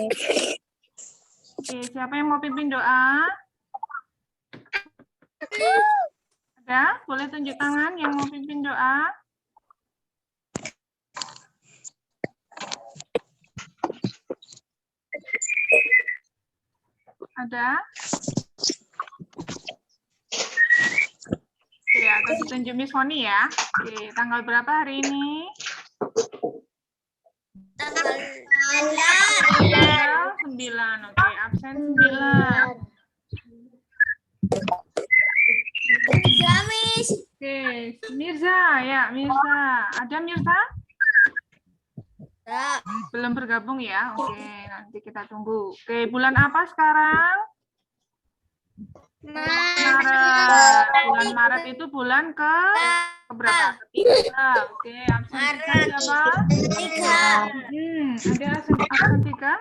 Oke, siapa yang mau pimpin doa? Ada? Boleh tunjuk tangan yang mau pimpin doa? Ada? Oke, atau ditunjuk Miss Foni ya. Oke, tanggal berapa hari ini? Tanggal Tanggal 9. Oke, absen 9. Jamis. Oke, Mirza, ya Mirza. Ada Mirza? Belum bergabung ya? Oke, nanti kita tunggu. Oke, bulan apa sekarang? Maret. Bulan Maret itu bulan keberapa? Ketiga. Oke, absen 3 siapa? Ada absen 3?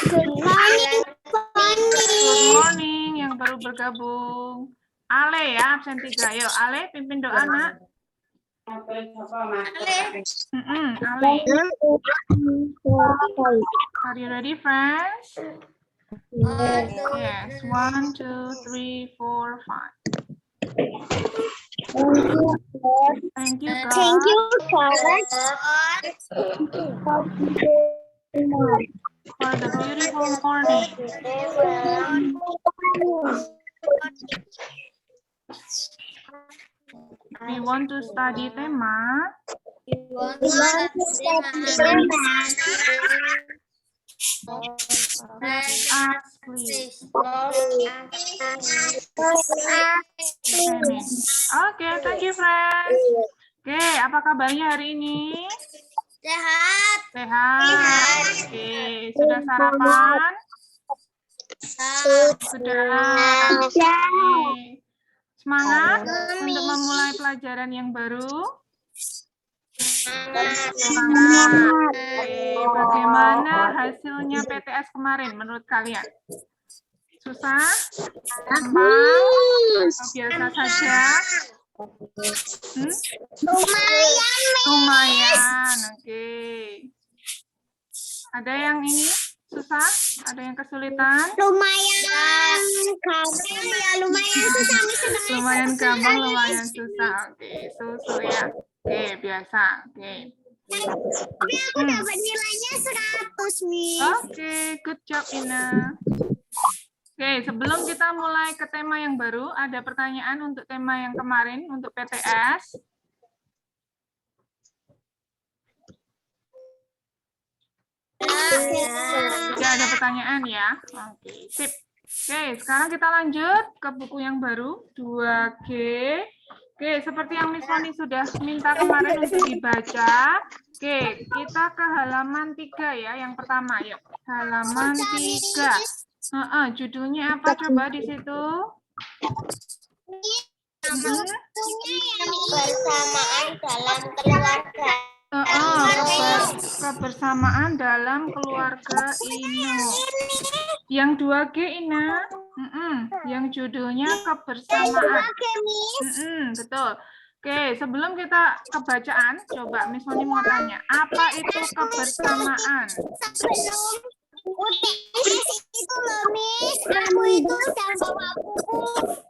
Good morning. Good morning yang baru bergabung. Ale ya, absen 3. Yuk, Ale pimpin doa, Nak. Ale. Are you ready, friends? Yes. 1, 2, 3, 4, 5. Thank you, God. Thank you, God. For the beautiful morning. We want to study tema. Ask, please. Oke, thank you, friends. Oke, apa kabarnya hari ini? Sehat. Sehat. Oke, sudah sarapan? Sudah. Oke. Semangat untuk memulai pelajaran yang baru? Semangat. Oke, bagaimana hasilnya PTS kemarin menurut kalian? Susah? Gampang? Atau biasa saja? Lumayan. Lumayan, oke. Ada yang ini susah? Ada yang kesulitan? Lumayan gampang ya, lumayan susah. Lumayan gampang, lumayan susah. Oke, susu ya. Oke, biasa. Oke. Tapi aku dapat nilainya 100, Miss. Oke, good job, Ina. Oke, sebelum kita mulai ke tema yang baru, ada pertanyaan untuk tema yang kemarin, untuk PTS. Tidak ada pertanyaan ya? Oke, sip. Oke, sekarang kita lanjut ke buku yang baru, 2G. Oke, seperti yang Miss Foni sudah minta kemarin untuk dibaca. Oke, kita ke halaman 3 ya, yang pertama. Yuk, halaman 3. Judulnya apa coba di situ? Kebersamaan dalam keluarga. Kebersamaan dalam keluarga Ino. Yang 2G Ina, yang judulnya kebersamaan. Betul. Oke, sebelum kita ke bacaan, coba Miss Moni mau tanya, apa itu kebersamaan? Itu loh, Miss. Aku itu sedang bawa buku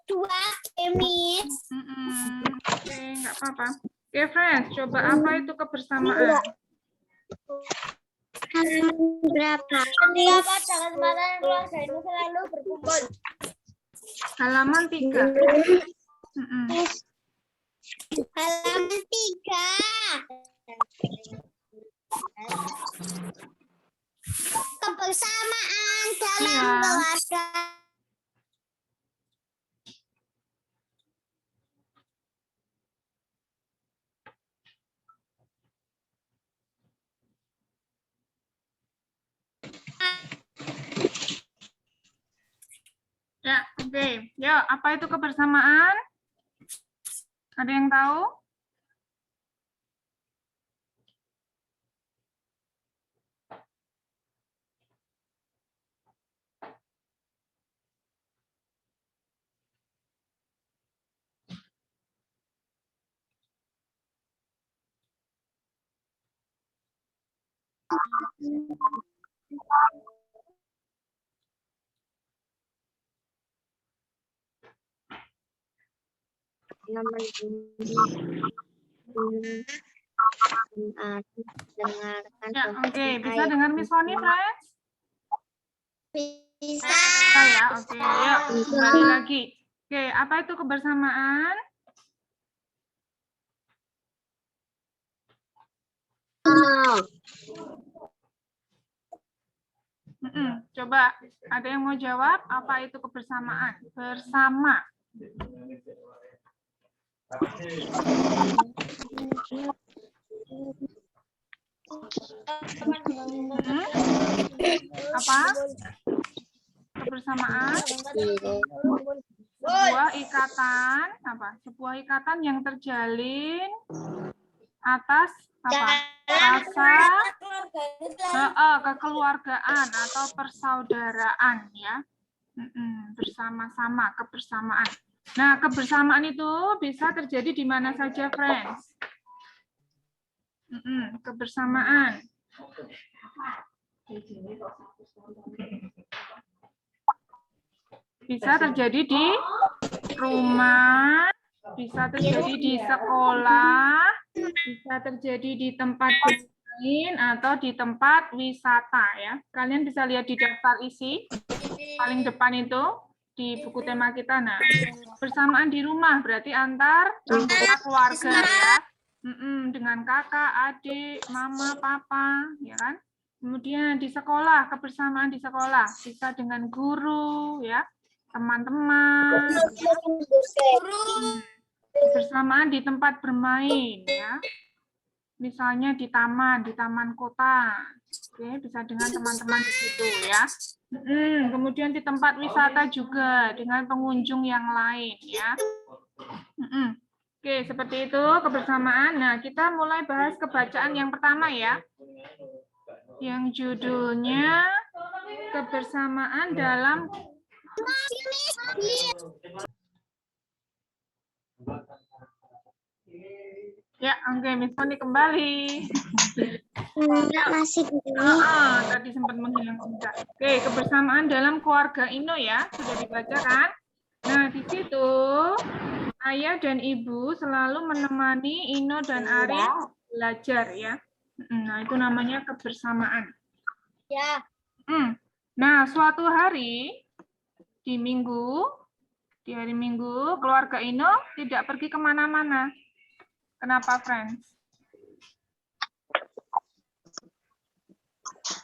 2G, Miss. Oke, nggak apa-apa. Oke, friends, coba apa itu kebersamaan? Berapa? Terdapat dalam kesempatan keluarga itu selalu berkumpul. Halaman 3. Halaman 3. Kebersamaan dalam keluarga. Ya, oke. Yuk, apa itu kebersamaan? Ada yang tahu? Ya, oke. Bisa dengar Miss Foni, friends? Bisa. Bisa ya, oke. Yuk, kembali lagi. Oke, apa itu kebersamaan? Coba, ada yang mau jawab? Apa itu kebersamaan? Bersama. Apa? Kebersamaan? Sebuah ikatan, apa? Sebuah ikatan yang terjalin atas apa? Rasa kekeluargaan atau persaudaraan ya. Bersama-sama, kebersamaan. Nah, kebersamaan itu bisa terjadi di mana saja, friends? Kebersamaan. Bisa terjadi di rumah, bisa terjadi di sekolah, bisa terjadi di tempat bermain atau di tempat wisata ya. Kalian bisa lihat di daftar isi paling depan itu di buku tema kita. Nah, bersamaan di rumah berarti antar anggota keluarga ya. Dengan kakak, adik, mama, papa, ya kan? Kemudian di sekolah, kebersamaan di sekolah bisa dengan guru ya, teman-teman, bersamaan di tempat bermain ya, misalnya di taman kota, oke, bisa dengan teman-teman di situ ya. Kemudian di tempat wisata juga dengan pengunjung yang lain ya. Oke, seperti itu kebersamaan. Nah, kita mulai bahas kebacaan yang pertama ya, yang judulnya kebersamaan dalam ya, oke, Miss Foni kembali. Masih Tadi sempat menghilang sebentar. Oke, kebersamaan dalam keluarga Ino ya, sudah dibaca kan? Nah, di situ ayah dan ibu selalu menemani Ino dan Arin belajar ya. Nah, itu namanya kebersamaan. Ya. Nah, suatu hari di hari Minggu, keluarga Ino tidak pergi kemana-mana. Kenapa, friends?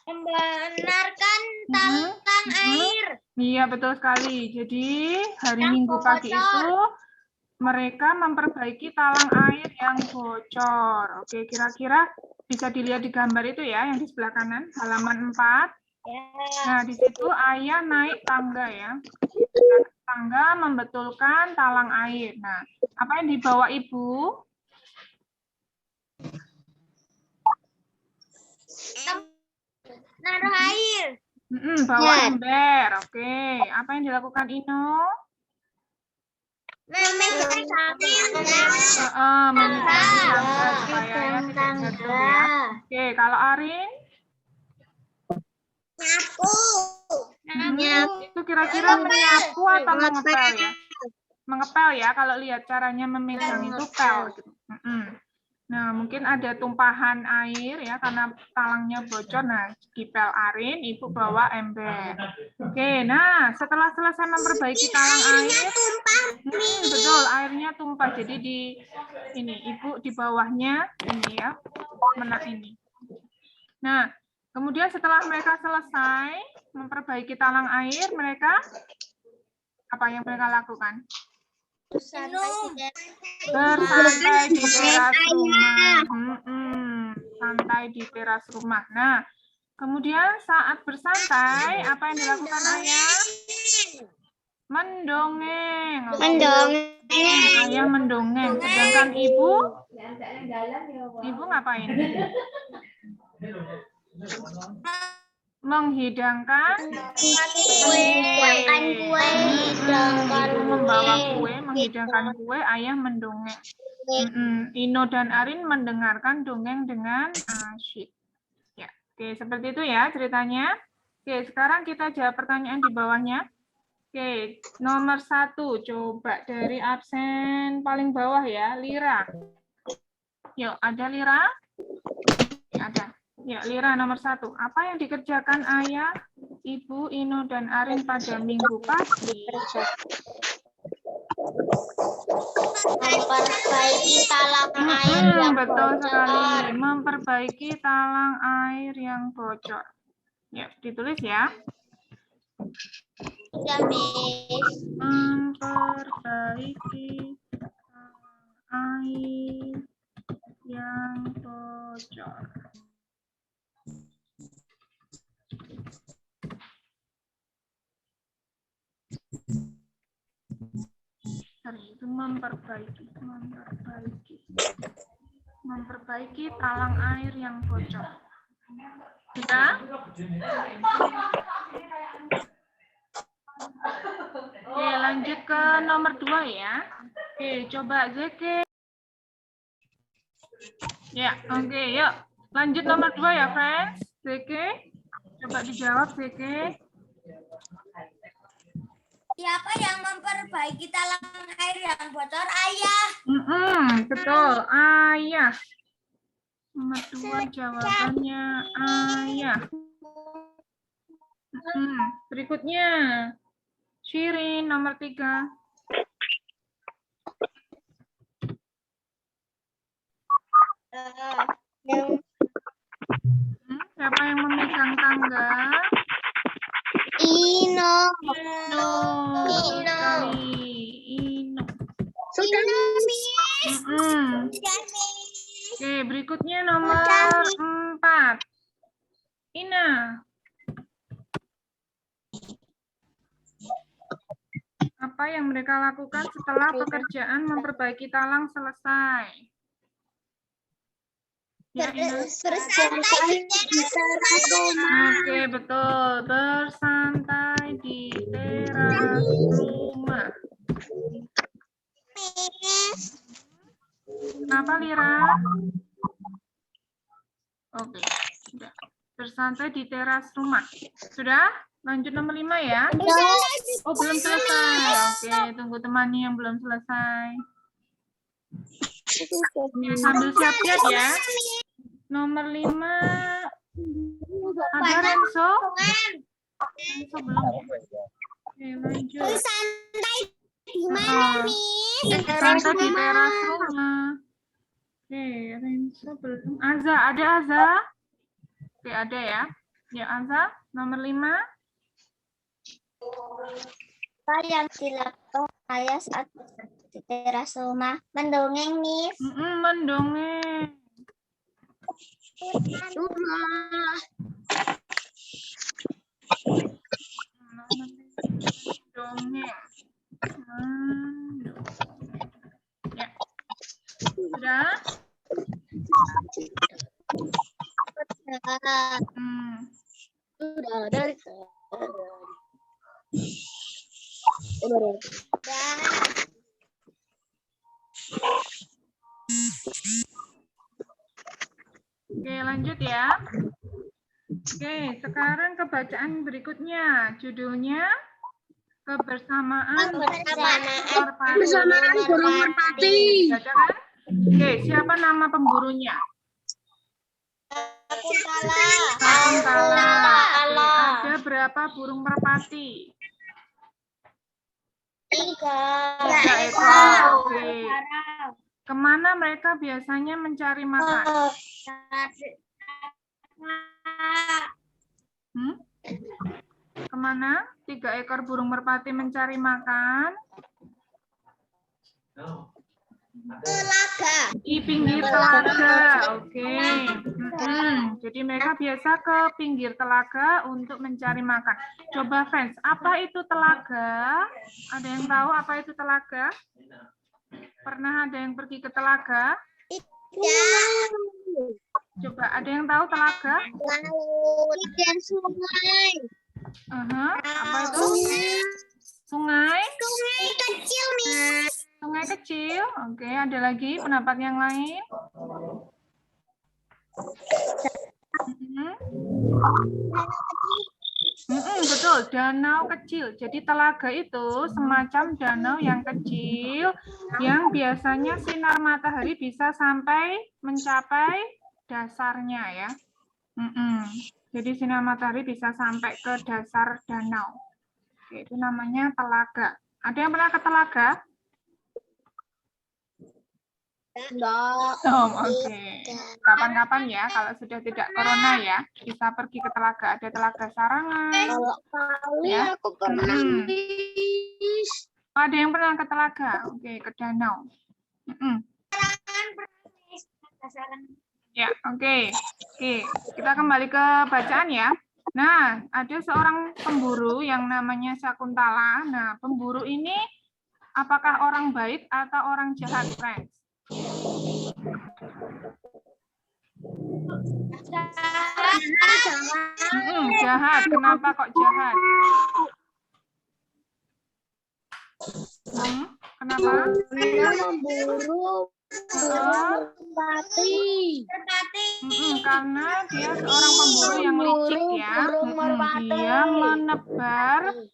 Membenarkan talang air. Iya, betul sekali. Jadi, hari Minggu pagi itu mereka memperbaiki talang air yang bocor. Oke, kira-kira bisa dilihat di gambar itu ya, yang di sebelah kanan, halaman 4. Nah, di situ ayah naik tangga ya. Tangga membetulkan talang air. Nah, apa yang dibawa ibu? Naruh air. Bawa ember. Oke, apa yang dilakukan Ino? Memegang tangga. Memegang tangga supaya ya tidak jatuh ya. Oke, kalau Arin? Nyapu. Itu kira-kira menyapu atau mengepel ya? Mengepel ya, kalau lihat caranya memegang itu pel. Gitu. Nah, mungkin ada tumpahan air ya, karena talangnya bocor. Nah, dipel Arin, ibu bawa ember. Oke, nah setelah selesai memperbaiki talang air, betul, airnya tumpah. Jadi di ini, ibu di bawahnya ini ya, menak ini. Nah, kemudian setelah mereka selesai memperbaiki talang air, mereka apa yang mereka lakukan? Bersantai di teras rumah. Santai di teras rumah. Nah, kemudian saat bersantai, apa yang dilakukan ayah? Mendongeng. Ayah mendongeng. Sedangkan ibu ngapain? Menghidangkan kue. Ibu membawa kue, menghidangkan kue, ayah mendongeng. Ino dan Arin mendengarkan dongeng dengan asyik. Ya, oke, seperti itu ya ceritanya. Oke, sekarang kita jawab pertanyaan di bawahnya. Oke, nomor 1. Coba dari absen paling bawah ya, Lira. Yuk, ada Lira? Ada. Ya, Lira nomor 1. Apa yang dikerjakan Ayah, Ibu, Ino, dan Arin pada minggu pagi? Memperbaiki talang air yang Betul sekali. bocor. Memperbaiki talang air yang bocor. Ya, ditulis ya. Ya, Miss. Memperbaiki talang air yang bocor. Itu memperbaiki talang air yang bocor. Sudah? Oke, lanjut ke nomor 2 ya. Oke, coba Zeke. Ya, oke, yuk. Lanjut nomor 2 ya, friends. Zeke, coba dijawab Zeke. Siapa yang memperbaiki talang air yang bocor? Ayah. Betul, Ayah. Nomor 2 jawabannya Ayah. Berikutnya, Shirin nomor 3. Siapa yang memegang tangga? Ino. Ino. Sudah, Miss. Oke, berikutnya nomor 4. Ina. Apa yang mereka lakukan setelah pekerjaan memperbaiki talang selesai? Ya, Ina. Bersantai di teras rumah. Oke, betul. Bersantai di teras rumah. Miss. Kenapa, Lira? Oke, sudah. Bersantai di teras rumah. Sudah? Lanjut nomor 5 ya. Oh, belum selesai. Oke, tunggu temannya yang belum selesai. Oke, sambil siap-siap ya. Nomor 5. Ada Renzo? Renzo belum ya? Oke, lanjut. Bersantai di mana, Miss? Bersantai di teras rumah. Oke, Renzo belum. Aza, ada Aza? Oke, ada ya. Ya, Aza, nomor 5. Apa yang dilakukan ayah saat di teras rumah? Mendongeng, Miss. Mendongeng. Rumah. Dongeng. Ya. Sudah? Sudah dari Oke, lanjut ya. Oke, sekarang kebacaan berikutnya. Judulnya Kebersamaan Burung Merpati. Baca kan? Oke, siapa nama pemburunya? Sakuntala. Ada berapa burung merpati? 3 ekor. Oke. Kemana mereka biasanya mencari makan? Kemana 3 ekor burung merpati mencari makan? Telaga. Di pinggir telaga. Oke. Jadi mereka biasa ke pinggir telaga untuk mencari makan. Coba friends, apa itu telaga? Ada yang tahu apa itu telaga? Pernah ada yang pergi ke telaga? Ya. Coba ada yang tahu telaga? Laut dan sungai. Apa itu? Sungai? Sungai kecil, Miss. Sungai kecil. Oke, ada lagi pendapat yang lain? Betul, danau kecil. Jadi telaga itu semacam danau yang kecil yang biasanya sinar matahari bisa sampai mencapai dasarnya ya. Jadi sinar matahari bisa sampai ke dasar danau. Oke, itu namanya telaga. Ada yang pernah ke telaga? Enggak. Oke. Kapan-kapan ya, kalau sudah tidak corona ya, bisa pergi ke telaga. Ada telaga Sarangan. Kalau kali Ya. aku pernah, Miss. Ada yang pernah ke telaga? Oke, ke danau. Ya, oke. Oke, kita kembali ke bacaan ya. Nah, ada seorang pemburu yang namanya Sakuntala. Nah, pemburu ini apakah orang baik atau orang jahat, friends? Jahat. Kenapa kok jahat? Kenapa? Dia memburu merpati. Karena dia seorang pemburu yang licik ya. Dia menebar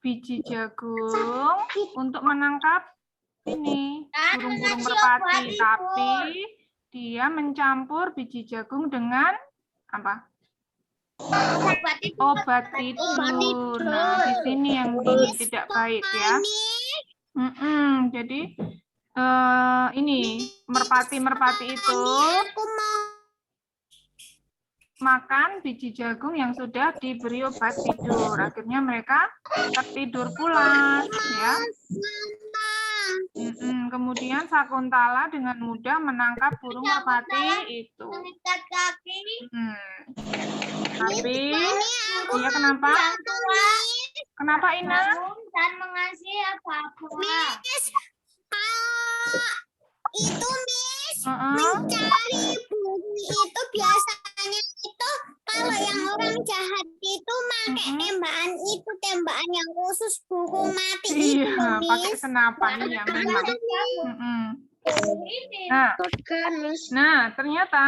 biji jagung untuk menangkap ini burung-burung merpati, tapi dia mencampur biji jagung dengan apa? Obat tidur. Nah, di sini yang ini tidak baik ya. Jadi ini merpati itu makan biji jagung yang sudah diberi obat tidur. Akhirnya mereka tertidur pulas ya. Kemudian Sakuntala dengan mudah menangkap burung merpati itu. Tapi dia kenapa? Kenapa Ina? Dan mengasih apa-apa. Itu Miss mencari burung itu biasanya itu kalau yang orang jahat itu pakai tembakan yang khusus burung mati itu Iya, pakai senapan ya memang. Nah, ternyata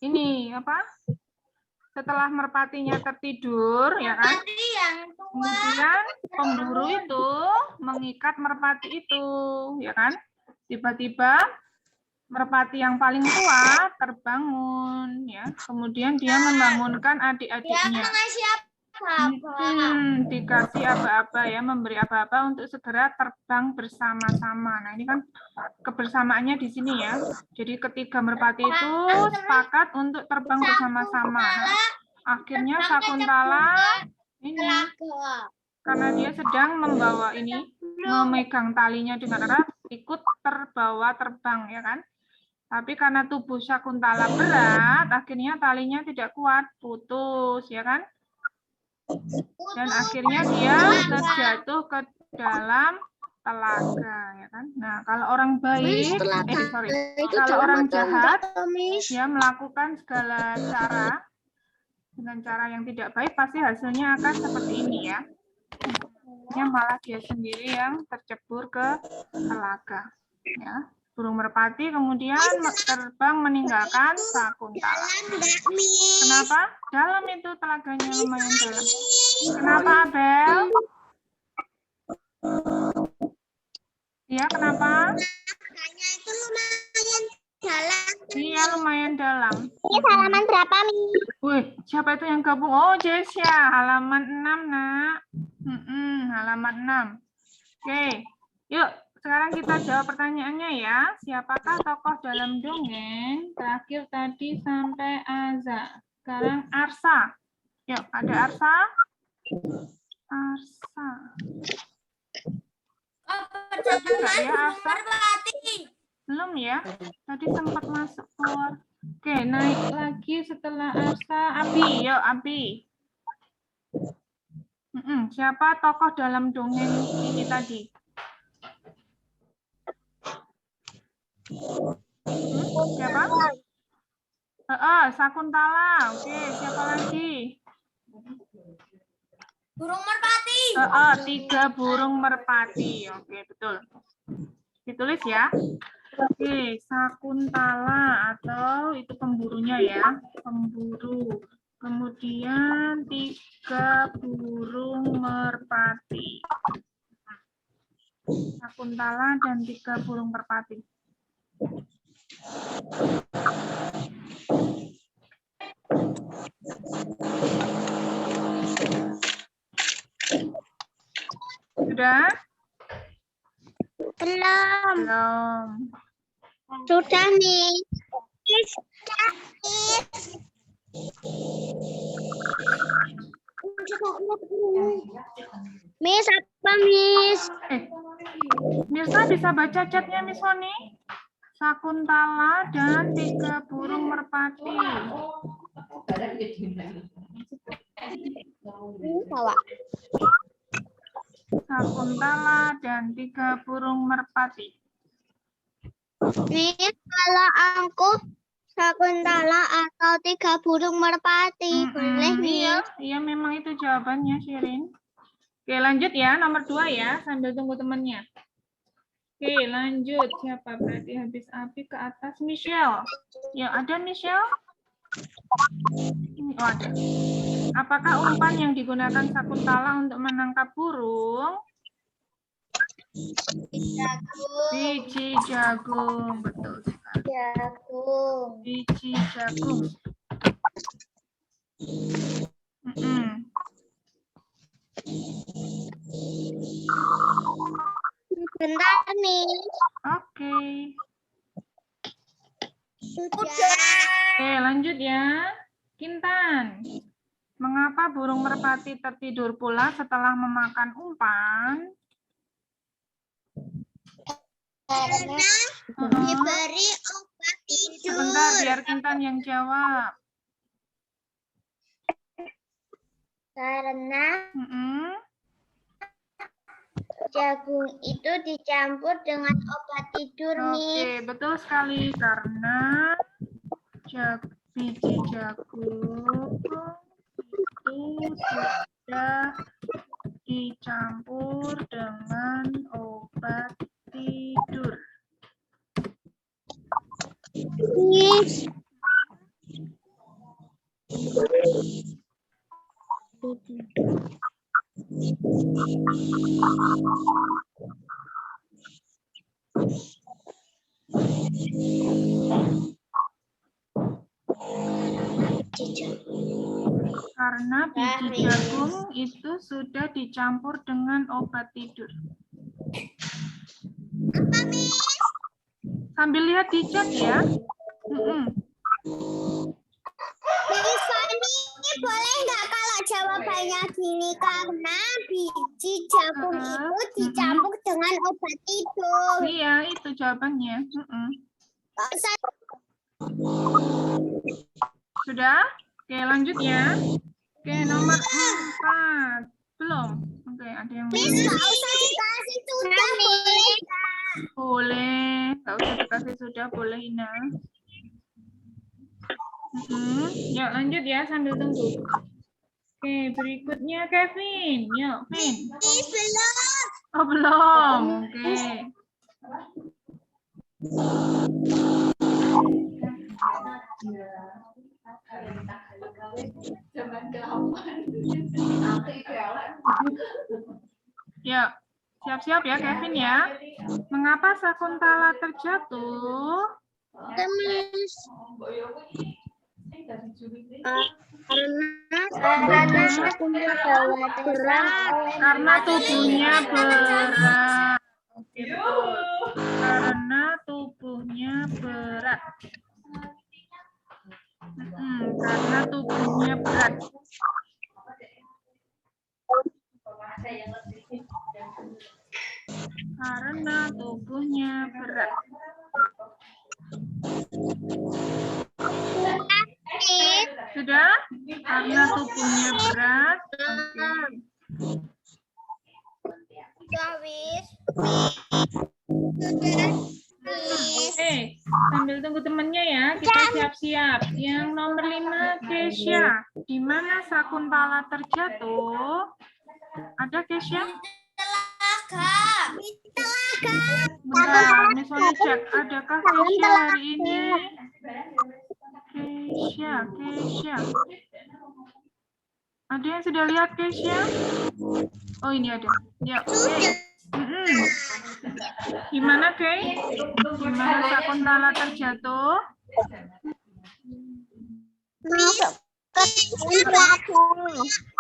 ini apa? Setelah merpatinya tertidur, ya kan? Kemudian pemburu itu mengikat merpati itu, ya kan? Tiba-tiba merpati yang paling tua terbangun, ya. Kemudian dia membangunkan adik-adiknya. Dikasih aba-aba ya, memberi aba-aba untuk segera terbang bersama-sama. Nah, ini kan kebersamaannya di sini ya. Jadi ketiga merpati itu sepakat untuk terbang bersama-sama. Nah, akhirnya Sakuntala ini karena dia sedang membawa ini, memegang talinya dengan erat, ikut terbawa terbang ya kan. Tapi karena tubuh Sakuntala berat, akhirnya talinya tidak kuat, putus ya kan. Dan akhirnya dia terjatuh ke dalam telaga ya kan. Nah, kalau orang baik, kalau orang jahat ya melakukan segala cara dengan cara yang tidak baik, pasti hasilnya akan seperti ini ya. Yang malah dia sendiri yang tercebur ke telaga ya. Burung merpati kemudian terbang meninggalkan Sakuntala. Kenapa? Dalam itu telaganya lumayan dalam. Kenapa, Abel? Iya, kenapa? Telaganya itu lumayan dalam. Iya, lumayan dalam. Ini halaman berapa, Mi? Wih, siapa itu yang gabung? Oh, Jesya, halaman 6, Nak. Halaman 6. Oke, yuk. Sekarang kita jawab pertanyaannya ya. Siapakah tokoh dalam dongeng? Terakhir tadi sampai Aza. Sekarang Arsa. Yuk, ada Arsa? Arsa. Enggak ya, Arsa? Belum ya? Tadi sempat masuk keluar. Oke, naik lagi setelah Arsa. Abi, yuk Abi. Siapa tokoh dalam dongeng ini tadi? Siapa? Sakuntala. Oke, siapa lagi? Burung merpati. 3 burung merpati. Oke, betul. Ditulis ya. Oke, Sakuntala atau itu pemburunya ya. Pemburu. Kemudian 3 burung merpati. Sakuntala dan 3 burung merpati. Sudah? Belum. Belum. Sudah nih. Miss, apa Miss? Mirsa bisa baca chatnya Miss Foni? Sakuntala dan 3 burung merpati. Sakuntala dan 3 burung merpati. Miss, kalau aku Sakuntala atau 3 burung merpati, boleh Iya, Miss? iya memang itu jawabannya, Shirin. Oke, lanjut ya, nomor 2 ya, sambil tunggu temannya. Oke, lanjut. Siapa? Berarti habis api ke atas Michelle. Ya, ada Michelle? Oh, ada. Apakah umpan yang digunakan Sakuntala untuk menangkap burung? Jagung. Biji jagung, betul sekali. Jagung. Biji jagung. Bentar Miss. Oke. Sudah. Oke, lanjut ya. Kintan. Mengapa burung merpati tertidur pula setelah memakan umpan? Karena diberi obat tidur. Sebentar, biar Kintan yang jawab. Karena Mm-mm. jagung itu dicampur dengan obat tidur, Miss. Oke, betul sekali. Karena biji jagung itu sudah dicampur dengan obat tidur. Miss. Karena biji jagung itu sudah dicampur dengan obat tidur. Sambil lihat di chat ya. Miss Fani, boleh nggak kalau jawabannya gini? Karena biji jagung itu dicampur dengan obat tidur. Iya, itu jawabannya. Sudah? Oke, lanjut ya. Oke, nomor 4. Belum? Oke, ada yang Miss, belum. nggak usah dikasih sudah, boleh nggak? Boleh. Nggak usah dikasih sudah, boleh, Ina. Yuk, lanjut ya sambil tunggu. Oke, berikutnya Kevin. Yuk, Vin. Miss, belum. Oh, belum. Oke. Ya, siap-siap ya Kevin ya. Mengapa Sakuntala terjatuh? Miss. Karena tubuhnya berat. Oke, betul. Karena tubuhnya berat. Karena tubuhnya berat. Karena tubuhnya berat. Sudah? Karena tubuhnya berat. Oke, sambil tunggu temannya ya, kita siap-siap. Yang nomor 5, Kesha. Di mana Sakuntala terjatuh? Ada Kesha? Bentar, misalnya cek. Adakah Kesha hari ini? Kesha. Ada yang sudah lihat Keisha? Oh ini ada. Ya, oke. Gimana Kay? Gimana Sakuntala terjatuh?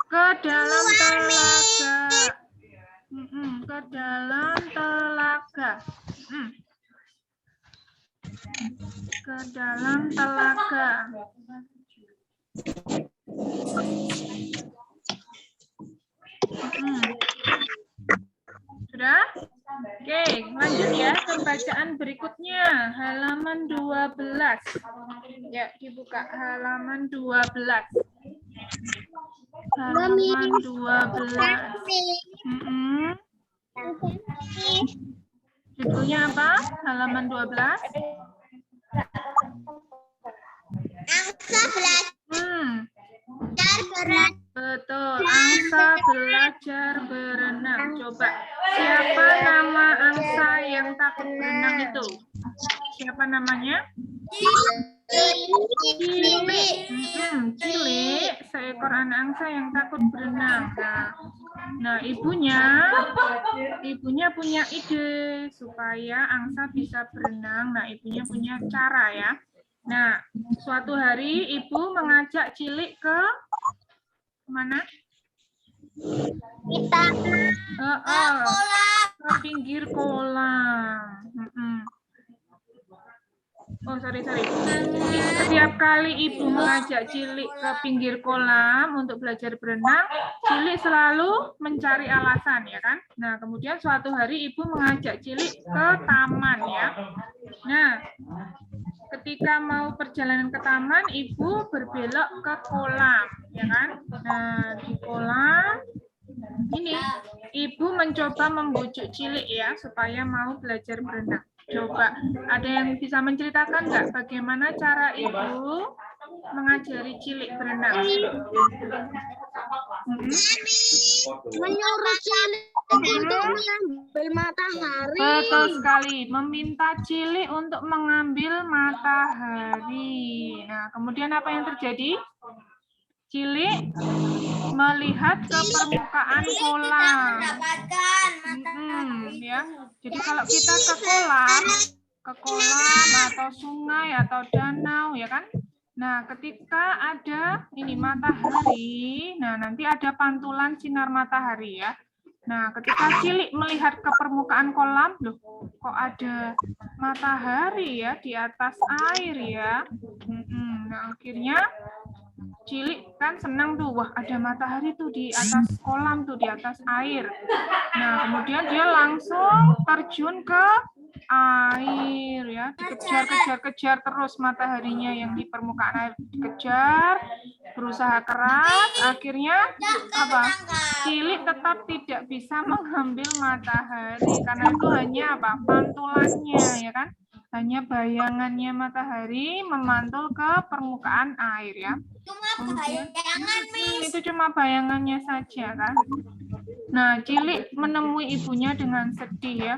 Ke dalam telaga. Ke dalam telaga. Ke dalam telaga. Sudah? Oke, lanjut ya ke bacaan berikutnya. Halaman 12. Ya, dibuka halaman 12. Halaman 12. Judulnya apa? Halaman 12. Angsa belajar berenang. Betul, angsa belajar berenang. Coba, siapa nama angsa yang takut berenang itu? Siapa namanya? Cilik. Cilik, seekor anak angsa yang takut berenang. Nah, ibunya punya ide supaya angsa bisa berenang. Nah, ibunya punya cara ya. Nah, suatu hari ibu mengajak Cilik ke mana? Kita Ke pinggir kolam. Oh, sorry. Setiap kali ibu mengajak Cilik ke pinggir kolam untuk belajar berenang, Cilik selalu mencari alasan, ya kan? Nah, kemudian suatu hari ibu mengajak Cilik ke taman, ya. Nah, ketika mau perjalanan ke taman, ibu berbelok ke kolam, ya kan? Nah, di kolam ini ibu mencoba membujuk Cilik ya supaya mau belajar berenang. Coba, ada yang bisa menceritakan nggak bagaimana cara ibu mengajari Cilik berenang? menyuruh Cilik untuk mengambil matahari. Betul sekali, meminta Cilik untuk mengambil matahari. Nah, kemudian apa yang terjadi? Cilik melihat ke permukaan kolam. Ya. Jadi kalau kita ke kolam atau sungai atau danau, ya kan? Nah, ketika ada ini matahari, nah nanti ada pantulan sinar matahari ya. Nah, ketika Cilik melihat ke permukaan kolam, loh, kok ada matahari ya di atas air ya. Nah, akhirnya Cilik kan senang tuh, wah ada matahari tuh di atas kolam tuh, di atas air. Nah, kemudian dia langsung terjun ke air ya, dikejar terus mataharinya yang di permukaan air, dikejar, berusaha keras, akhirnya apa? Cilik tetap tidak bisa mengambil matahari karena itu hanya apa? Pantulannya ya kan? Hanya bayangannya matahari memantul ke permukaan air ya. Itu cuma bayangannya saja kan. Nah, Cilik menemui ibunya dengan sedih ya.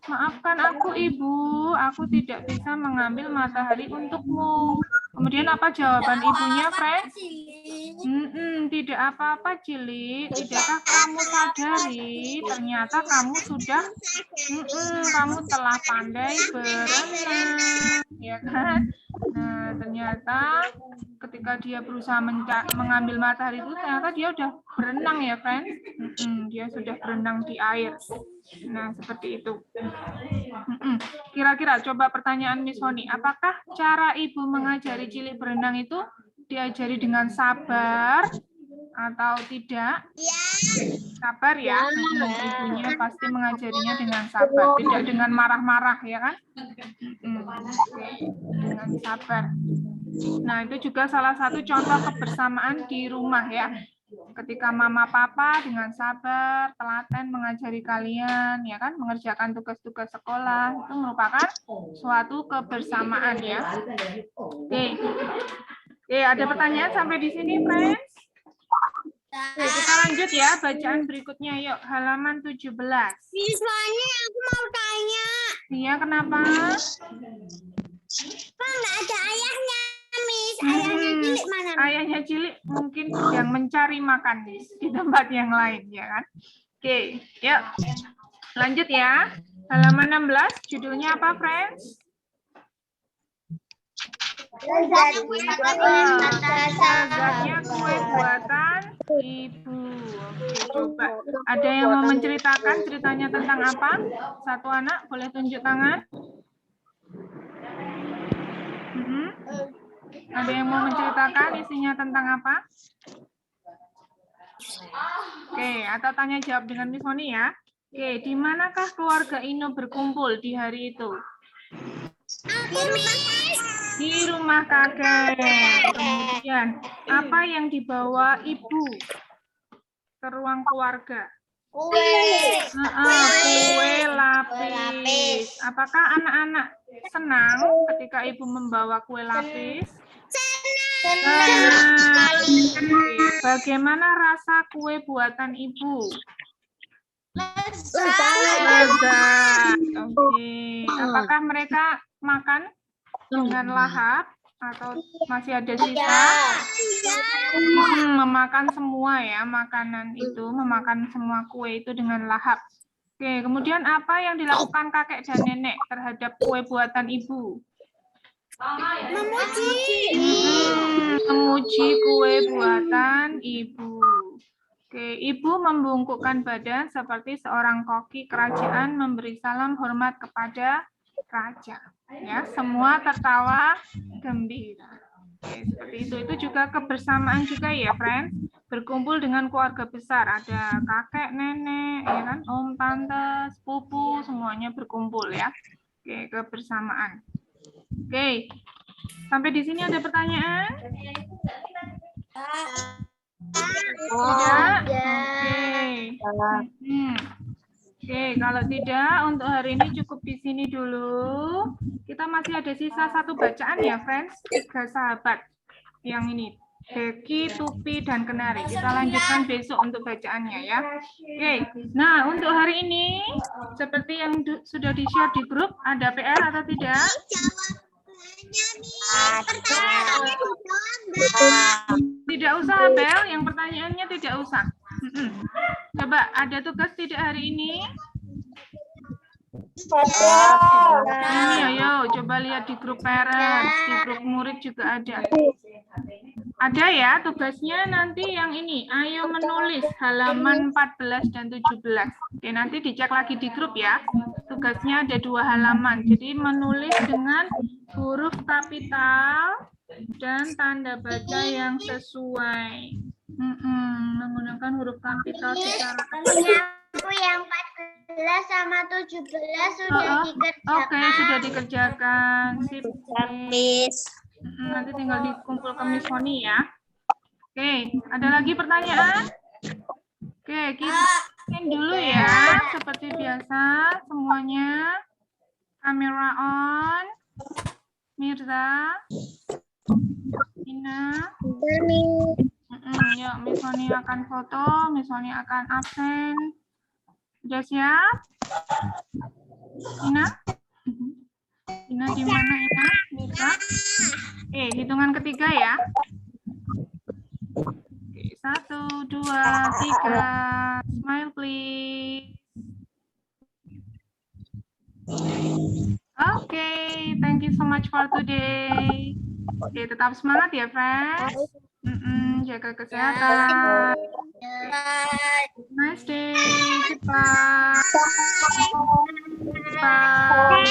Maafkan aku ibu, aku tidak bisa mengambil matahari untukmu. Kemudian apa jawaban ibunya, Frank? Tidak apa-apa Cilik, tidakkah kamu sadari ternyata kamu sudah kamu telah pandai berenang, ya kan? Nah, ternyata ketika dia berusaha mengambil matahari itu ternyata dia udah berenang ya, friend. Dia sudah berenang di air. Nah, seperti itu. Kira-kira coba pertanyaan Miss Honi, apakah cara ibu mengajari Cilik berenang itu diajari dengan sabar atau tidak? Sabar ya. Ibunya pasti mengajarinya dengan sabar, tidak dengan marah-marah ya kan? Dengan sabar. Nah, itu juga salah satu contoh kebersamaan di rumah ya. Ketika mama papa dengan sabar, telaten mengajari kalian, ya kan, mengerjakan tugas-tugas sekolah, itu merupakan suatu kebersamaan ya. Oke, ada pertanyaan sampai di sini, friends? Oke, kita lanjut ya, bacaan berikutnya yuk, halaman 17. Siswanya aku mau tanya. Iya, kenapa? Kok nggak ada ayahnya? Miss. Ayahnya cilik mana? Miss? Ayahnya cilik mungkin sedang mencari makan Miss, di tempat yang lain, ya kan? Oke, yuk. Lanjut ya. Halaman 16, judulnya apa, friends? Lezatnya kue buatan ibu. Oke, coba. Ada yang mau menceritakan ceritanya tentang apa? Satu anak, boleh tunjuk tangan. Ada yang mau menceritakan isinya tentang apa? Oke, atau tanya jawab dengan Miss Moni ya. Oke, di manakah keluarga Ino berkumpul di hari itu? Aku, Miss. Di rumah kakek. Kemudian, apa yang dibawa ibu ke ruang keluarga? Kue lapis. Apakah anak-anak senang ketika ibu membawa kue lapis? Senang. Bagaimana rasa kue buatan ibu? Lezat. Oke. Apakah mereka makan dengan lahap atau masih ada sisa? Memakan semua ya makanan itu, memakan semua kue itu dengan lahap. Oke, kemudian apa yang dilakukan kakek dan nenek terhadap kue buatan ibu? Memuji kue buatan ibu. Oke, ibu membungkukkan badan seperti seorang koki kerajaan memberi salam hormat kepada raja. Ya, semua tertawa gembira. Oke, seperti itu. Itu juga kebersamaan juga ya, friends. Berkumpul dengan keluarga besar, ada kakek, nenek, ya kan, om, tante, sepupu, semuanya berkumpul ya. Oke, kebersamaan. Oke. Sampai di sini ada pertanyaan? Tidak? Oke, kalau tidak untuk hari ini cukup di sini dulu. Kita masih ada sisa satu bacaan ya, friends. 3 sahabat yang ini. Becky, Tupi, dan Kenari. Kita lanjutkan besok untuk bacaannya ya. Oke, nah untuk hari ini, seperti yang sudah di-share di grup, ada PR atau tidak? Tidak usah, Bel. Yang pertanyaannya tidak usah. Coba, ada tugas tidak hari ini? Ini ayo, coba lihat di grup parents, di grup murid juga ada. Ada ya, tugasnya nanti yang ini. Ayo menulis halaman 14 dan 17. Oke, nanti dicek lagi di grup ya. Tugasnya ada 2 halaman. Jadi menulis dengan huruf kapital dan tanda baca yang sesuai. Menggunakan huruf kapital secara Aku yang 14 sama 17 sudah dikerjakan. Oke, sudah dikerjakan. Sip. Nanti tinggal dikumpul ke Miss Moni ya. Oke, ada lagi pertanyaan? Oke, kita bikin dulu ya. Seperti biasa, semuanya. Kamera on. Mirza. Ina. Yuk, Miss Moni akan foto, Miss Moni akan absen. Sudah siap? Ina? Ina di mana Ina? Mirza? Hitungan ketiga ya. Oke, 1, 2, 3. Smile please. Oke, thank you so much for today. Oke, tetap semangat ya, friends. Jaga kesehatan. Nice day. Goodbye. Bye.